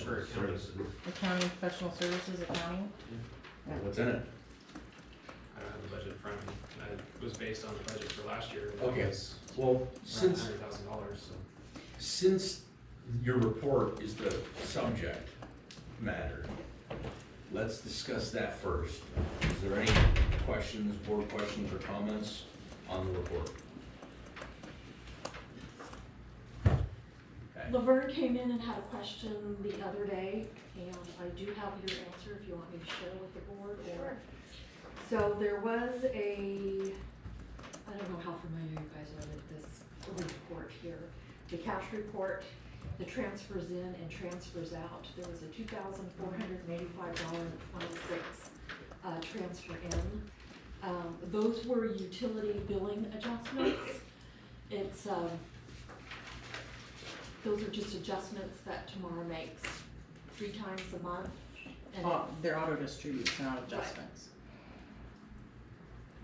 professional services. Accounting, professional services, accounting. Yeah. What's in it? I don't have the budget in front of me. It was based on the budget for last year. And Okay. It was Well, around since $100,000, so. Since your report is the subject matter, let's discuss that first. Is there any questions, board questions or comments on the report? Okay. Laverne came in and had a question the other day, and I do have your answer if you want me to share with the board. Or so there was a, I don't know how familiar you guys are with this report here. The cash report, the transfers in and transfers out. There was a $2,485.26 transfer in. Those were utility billing adjustments. It's those are just adjustments that Tamara makes 3 times a month. And They're auto distributes, not adjustments.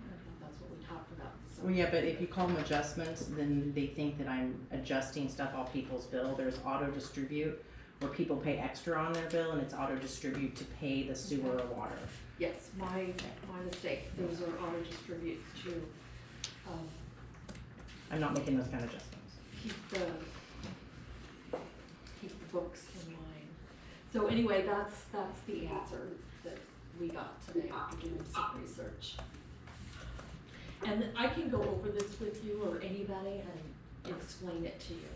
I don't know if that's what we talked about. So Well, yeah, but if you call them adjustments, then they think that I'm adjusting stuff off people's bill. There's auto distribute, where people pay extra on their bill, and it's auto distribute to pay the sewer or water. yes, my mistake. Those are auto distributes to I'm not making those kind of adjustments. keep the books in line. So anyway, that's the answer that we got today after doing some research. And I can go over this with you or anybody and explain it to you.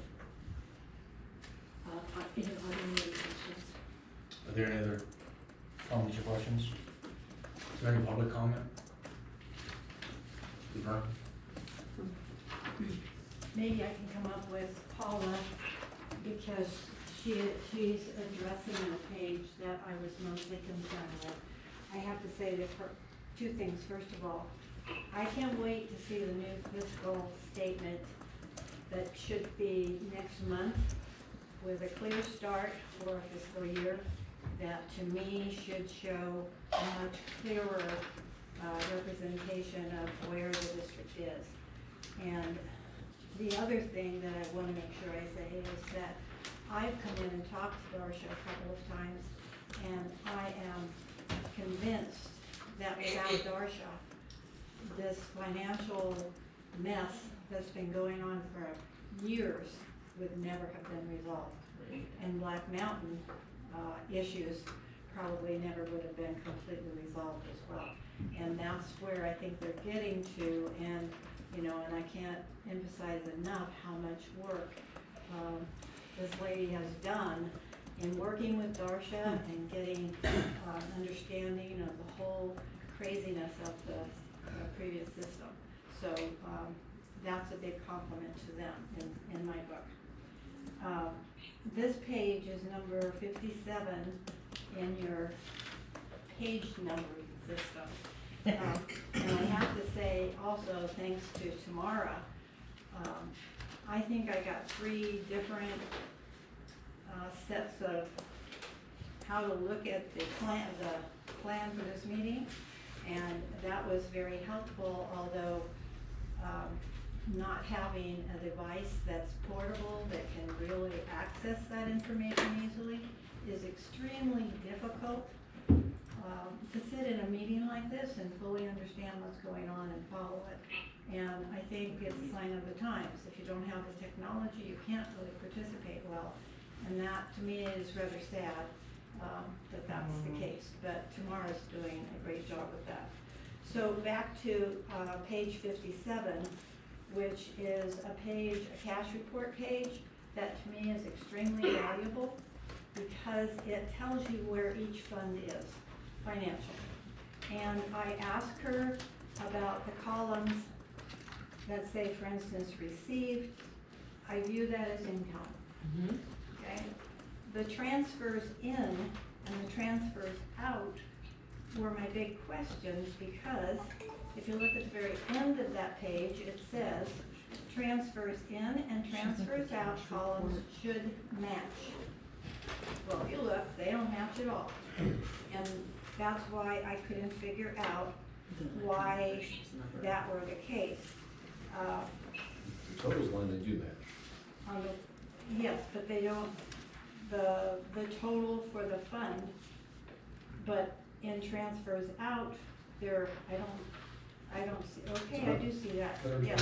Are there any other questions? Are there any other comments or questions? Is there any public comment? Laverne? Maybe I can come up with Paula, because she's addressing the page that I was mostly concerned with. I have to say that for 2 things. First of all, I can't wait to see the new fiscal statement that should be next month with a clear start for a fiscal year that to me should show a much clearer representation of where the district is. And the other thing that I want to make sure I say is that I've come in and talked to Darcia a couple of times, and I am convinced that without Darcia, this financial mess that's been going on for years would never have been resolved. And Black Mountain issues probably never would have been completely resolved as well. And that's where I think they're getting to, and you know, and I can't emphasize enough how much work this lady has done in working with Darcia and getting understanding of the whole craziness of the previous system. So that's a big compliment to them in my book. This page is number 57 in your page numbering system. And I have to say also, thanks to Tamara, I think I got 3 different sets of how to look at the plan for this meeting, and that was very helpful, although not having a device that's portable that can really access that information easily is extremely difficult to sit in a meeting like this and fully understand what's going on and follow it. And I think it's a sign of the times. If you don't have the technology, you can't really participate well. And that, to me, is rather sad that that's the case. But Tamara's doing a great job with that. So back to page 57, which is a cash report page that to me is extremely valuable because it tells you where each fund is financially. And I asked her about the columns that say, for instance, received. I view that as income. Okay? The transfers in and the transfers out were my big questions because if you look at the very end of that page, it says transfers in and transfers out columns should match. Well, if you look, they don't match at all. And that's why I couldn't figure out why that were the case. The totals line, they do match. Yes, but they don't the total for the fund, but in transfers out, there, I don't see, okay, I do see that, yeah.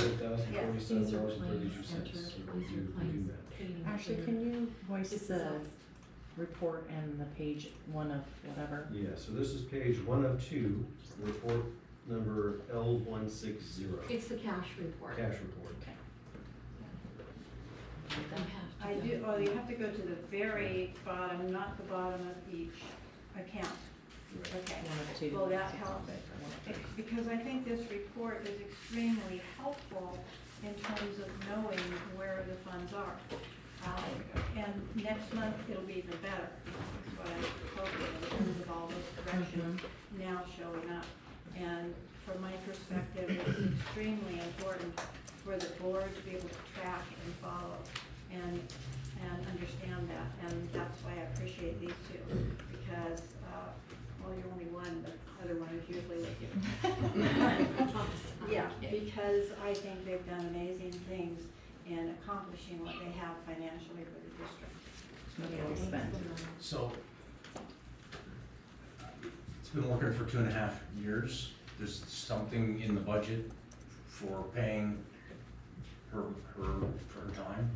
Ashley, can you voice the report and the page one of whatever? Yeah, so this is page 1 of 2, report number L160, It's the cash report. cash report. I do, oh, you have to go to the very bottom, not the bottom of each account. Okay, One of two. well, that helps, because I think this report is extremely helpful in terms of knowing where the funds are. And next month, it'll be even better, is what I'm hoping, in terms of all those corrections now showing up. And from my perspective, it's extremely important for the board to be able to track and follow and understand that. And that's why I appreciate these two, because, well, you're only one, the other one is usually with you. Yeah, because I think they've done amazing things in accomplishing what they have financially for the district. What do we spend? So, it's been working for 2.5 years. There's something in the budget for paying her time.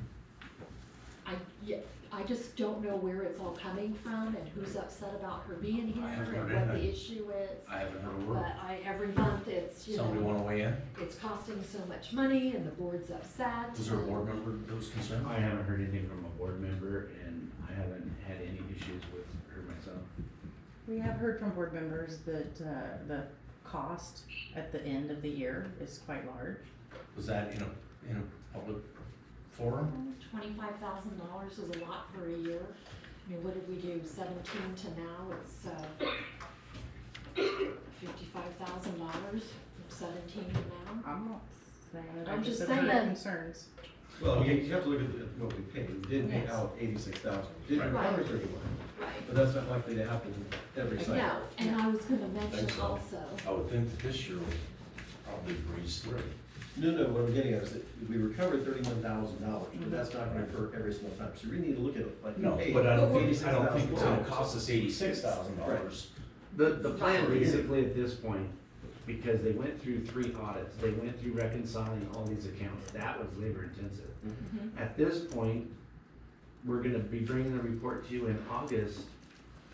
I just don't know where it's all coming from and who's upset about her being here I haven't and heard what the anything. issue is. I haven't heard a word. But every month it's, you Somebody know, wanna weigh in? it's costing so much money and the board's upset. Was there a board member that was concerned? I haven't heard anything from a board member, and I haven't had any issues with her myself. We have heard from board members that, the cost at the end of the year is quite large. Was that in a public forum? $25,000 is a lot for a year. I mean, what did we do, 17 to now, it's, $55,000 from 17 to now. I'm not saying that, I'm I just just have heard saying. concerns. Well, you have to look at what we paid. We did pay Yes. out 86,000. Didn't Right. recover 31, Right. but that's not likely to happen every cycle. No, and I was gonna mention Thanks, Bob. also, I would think that this year would probably breeze through. No, what I'm getting at is that we recovered $31,000, but that's not gonna occur every single time. So we really need to look at it like we No, paid but I don't think $86,000. it's gonna cost us $86,000. The plan basically at this point, because they went through 3 audits, they went through reconciling all these accounts, that was labor intensive. At this point, we're gonna be bringing the report to you in August,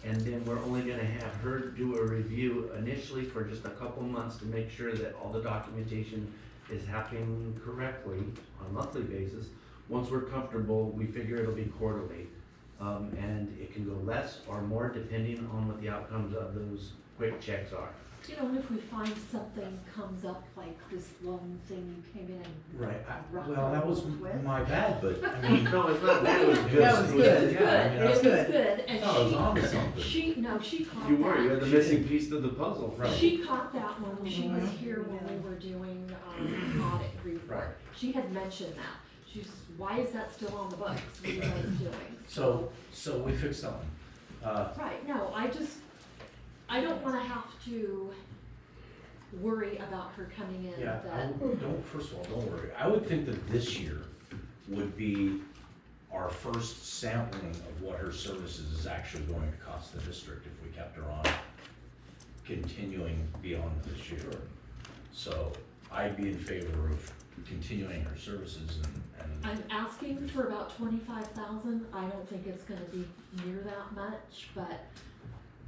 and then we're only gonna have her do a review initially for just a couple months to make sure that all the documentation is happening correctly on a monthly basis. Once we're comfortable, we figure it'll be quarterly. And it can go less or more depending on what the outcomes of those quick checks are. you know, and if we find something comes up like this loan thing you came in and Right, rocked well, that was the boat with. my bad, but I mean, No, it's not bad, it was good. That was good. It was Yeah, good, I mean, it that's was good. good, I thought I was on to and something. she caught You were, you're that. the missing piece to the puzzle. Right. She caught that when she was Mhm. here when we were doing, audit report. Right. She had mentioned that. She's, why is that still on the books? What are you guys doing? So we fixed that one. Right, no, I don't wanna have to worry about her coming in Yeah, that, first of all, don't worry. I would think that this year would be our first sampling of what her services is actually going to cost the district if we kept her on continuing beyond this year. So I'd be in favor of continuing her services and I'm asking for about 25,000. I don't think it's gonna be near that much, but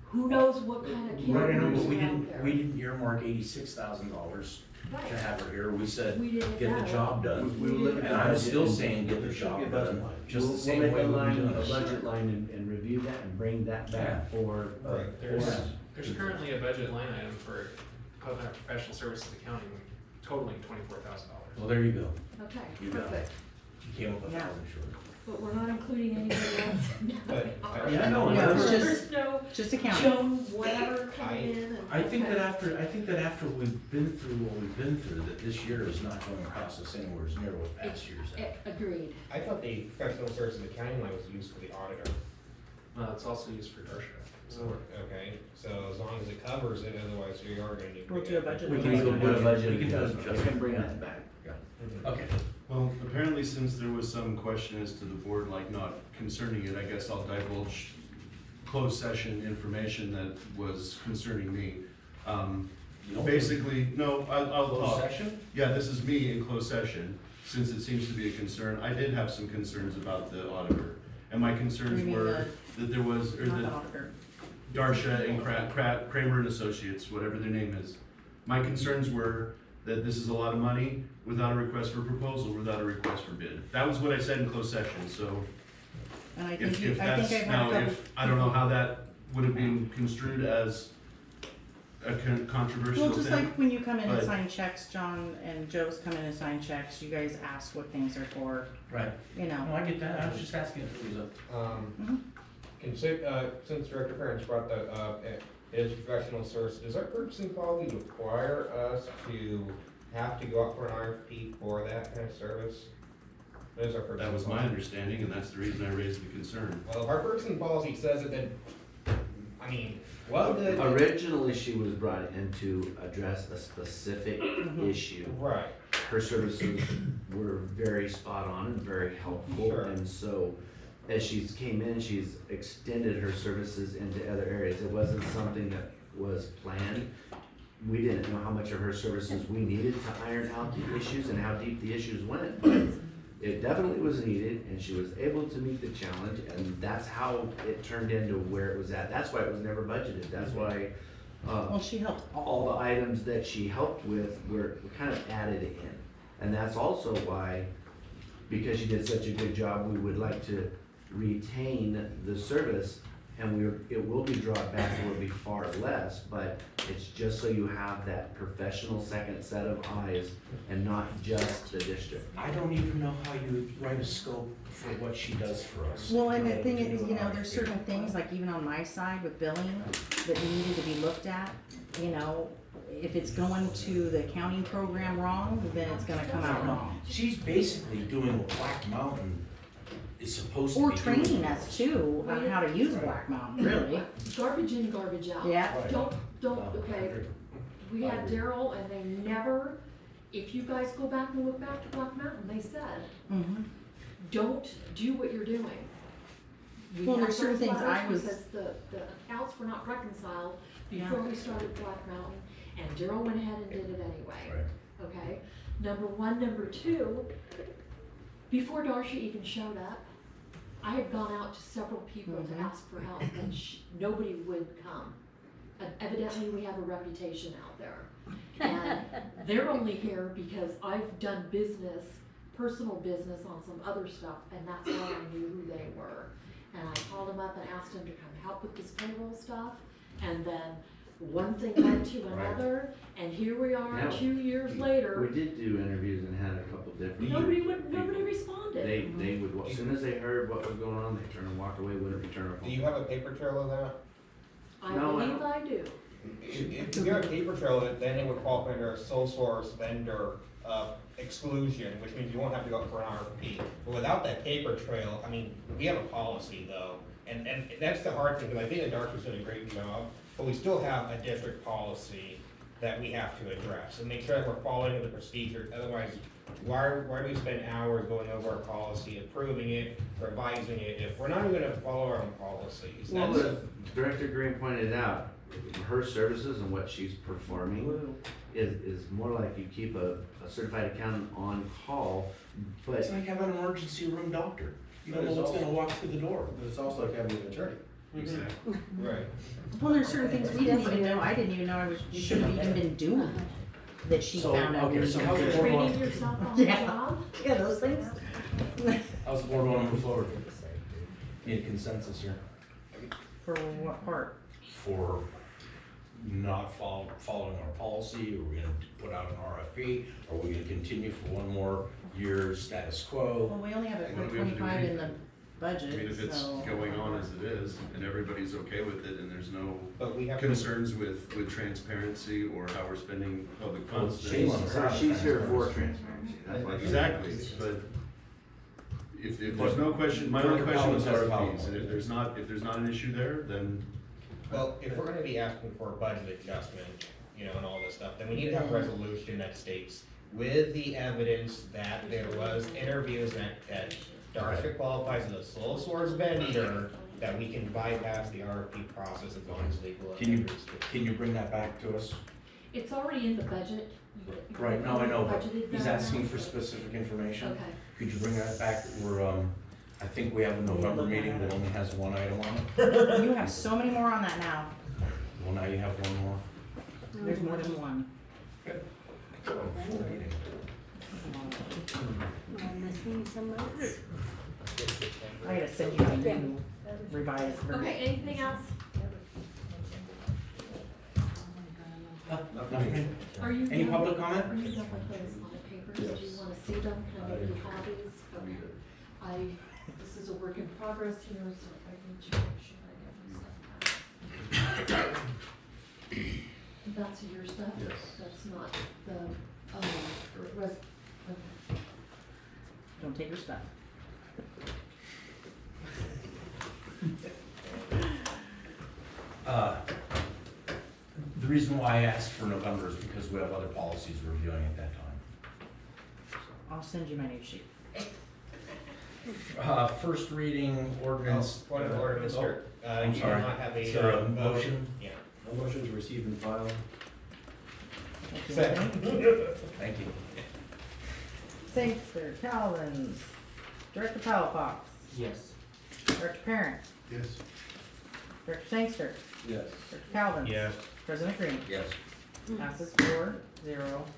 who knows what kind of Right, I know, caregivers but we are out didn't, there. we didn't earmark $86,000 Right. to have her here. We said, We didn't get the know. job done. We will look at And the I'm budget still and- saying, get the There should job be a budget done, line. just the We'll same make way a we've line, been doing a it. budget line and review that and bring that back for, There's currently a budget line item for professional services accounting totaling $24,000. Well, there you go. Okay, You got it. perfect. You came up with Yeah. 1,000 short. But we're not including anybody else. But Yeah, I know. No, it's just- There's no Just accounting. Joan whatever coming in and. I think okay. that after we've been through what we've been through, that this year is not going to cost us anywhere near what past years have. Agreed. I thought the professional services accounting line was used for the auditor. It's also used for Darcia. So Okay, so as long as it covers it, otherwise you are gonna need. to We'll bring do a it- budget We We can can do a do a budget, we can do an we adjustment. can bring that back. Mhm. Okay, Well, apparently since there was some question as to the board like not concerning it, I guess I'll divulge closed session information that was concerning me. Basically, no, I'll Closed talk. session? Yeah, this is me in closed session, since it seems to be a concern. I did have some concerns about the auditor. And my concerns You mean were that there was, or Not the that auditor. Darsha and Kramer and Associates, whatever their name is. My concerns were that this is a lot of money without a request for proposal, without a request for bid. That was what I said in closed session, so And I if think I've that's, had a now, couple. if, I don't know how that would have been construed as a controversial Well, just thing. like when you come in and but- sign checks, John and Joe's come in and sign checks, you guys ask what things are for, Right. you know. No, I get that, I was just asking if it was a. Since Director Ferentz brought that up, is professional service, does our purchasing policy require us to have to go out for an RFP for that kind of service? What is our purchasing That was my policy? understanding, and that's the reason I raised the concern. Well, if our purchasing policy says it, then, I mean, well, Originally, she was brought in to address a specific issue. right, Her services were very spot on and very helpful, Sure. and so as she's came in, she's extended her services into other areas. It wasn't something that was planned. We didn't know how much of her services we needed to iron out the issues and how deep the issues went, but it definitely was needed, and she was able to meet the challenge, and that's how it turned into where it was at. That's why it was never budgeted. That's why, Well, she helped all the items that she helped with were kind of added in. And that's also why, because she did such a good job, we would like to retain the service, and it will be drawn back, it will be far less, but it's just so you have that professional second set of eyes and not just the district. I don't even know how you write a scope for what she does for us. Well, and the To thing do is, an you know, there's RFP. certain things, like even on my side with billing, that needed to be looked at, you know. If it's going to the accounting program wrong, then it's gonna come out wrong. She's basically doing what Black Mountain is supposed to be Or doing. training us too, on how to use Black Mountain, really. Garbage in, garbage out. Yeah. Right. Don't, okay, we had Daryl and they never, if you guys go back and look back to Black Mountain, they said, Mhm. don't do what you're doing. We Well, had there's certain those things I letters was- Because the accounts were not reconciled Yeah. before we started Black Mountain, and Daryl went ahead and did it anyway. Right. Okay, number one, number two, before Darcia even showed up, I had gone out to several people to Mhm. ask for help, and nobody would come. And evidently, we have a reputation out there. And they're only here because I've done business, personal business on some other stuff, and that's how I knew who they were. And I called them up and asked them to come help with this payroll stuff, and then one thing led to another, and here we are, Yeah. 2 years later. We did do interviews and had a couple different. Nobody people. responded. They would, as soon as they heard what was going on, they turned and walked away, wouldn't return a phone. do you have a paper trail of that? I No, I believe don't. I do. If you have a paper trail, then it would qualify under a sole source vendor exclusion, which means you won't have to go out for an RFP. But without that paper trail, I mean, we have a policy though, and that's the hard thing, because I think that Darcy's done a great job, but we still have a district policy that we have to address, and make sure that we're following the procedure, otherwise, why do we spend hours going over our policy, approving it, revising it, if we're not even gonna follow our own policies? Well, That's as Director Green pointed out, her services and what she's performing is more like you keep a certified accountant on call, but It's like having an emergency room doctor. You don't But know it's what's also- gonna walk through the door. But it's also like having an attorney. Exactly. right. Well, there's certain things we didn't even know, I didn't even know I was, should have even been doing, that she So, found out. okay, was so doing. how's the board Training want, yourself on the Yeah. job. Yeah, those things. how's the board want to move forward? Need a consensus here For what part? for not following our policy? Are we gonna put out an RFP? Are we gonna continue for one more year status quo? Well, we only have it What for do we have to do 25 in the anything? budget, I mean, if it's so. going on as it is, and everybody's okay with it, and there's no But we have to. concerns with transparency or how we're spending public funds, Shame then- on us. she's here for transparency. That's why she's- Exactly, but if there's no question, my only question was RFPs, and if there's not an issue there, then Well, if we're gonna be asking for a budget adjustment, you know, and all this stuff, then we need to have a resolution that states with the evidence that there was interviews that Darshka qualifies as a sole source vendor, that we can bypass the RFP process as long as legal. Can you bring that back to us? It's already in the budget. Right, now I know, but Budgeted he's that asking amount. for specific information. Okay. Could you bring that back? I think we have a November meeting that only has one item on it. You have so many more on that now. Well, now you have one more. There's more than one. Full meeting. I'm missing some notes. I gotta send you a new revised version. Okay, anything else? Nothing? Are you? Any done- public comment? Are you done with those audit papers? Do you wanna see them? Can I make you copies? Okay. This is a work in progress here, so I need to make sure I get my stuff back. That's your stuff? Yes. That's not the, okay. Don't take your stuff. The reason why I asked for November is because we have other policies reviewing at that time. I'll send you my new sheet. First reading ordinance. Point of order, Mr. I'm You do sorry. not have a. Is there a vote. motion? Yeah. A motion to receive and file. Thank you. Second. Thank you. Sangster, Calvin, Director Palafox, Yes. Director Parent, Yes. Director Sangster, Yes. Director Calvin. Yes. President Green. Yes. Passes 4-0,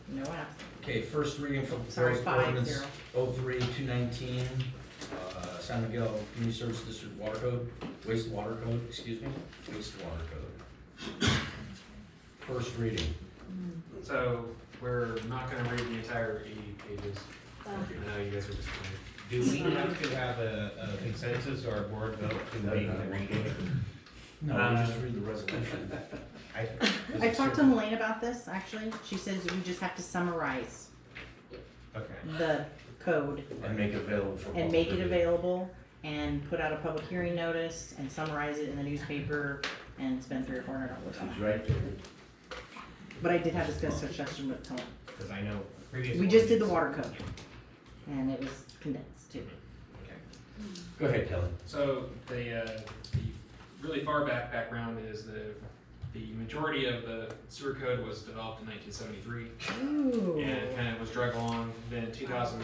no absent. Okay, first reading for Sorry, proposed ordinance 5-0. 03-219, San Miguel Community Service District Water Code, wastewater code, wastewater code. First reading. So we're not gonna read the entire 80 pages. I know you guys are disappointed. Do we have to have a consensus or a board vote to make the reading? No, we just read the resolution. I talked to Elaine about this, actually. She says we just have to summarize Okay. the code And make it available for. and public make it review. available and put out a public hearing notice and summarize it in the newspaper and spend $300 or $400 on She's it. right there. But I did have this suggestion with Tony. Because I know previous. We just did the ordinance- water code. And it was condensed too. Go ahead, Kelly. So the really far background is the majority of the sewer code was developed in 1973 Ooh. and kind of was drug along. Then in 2000.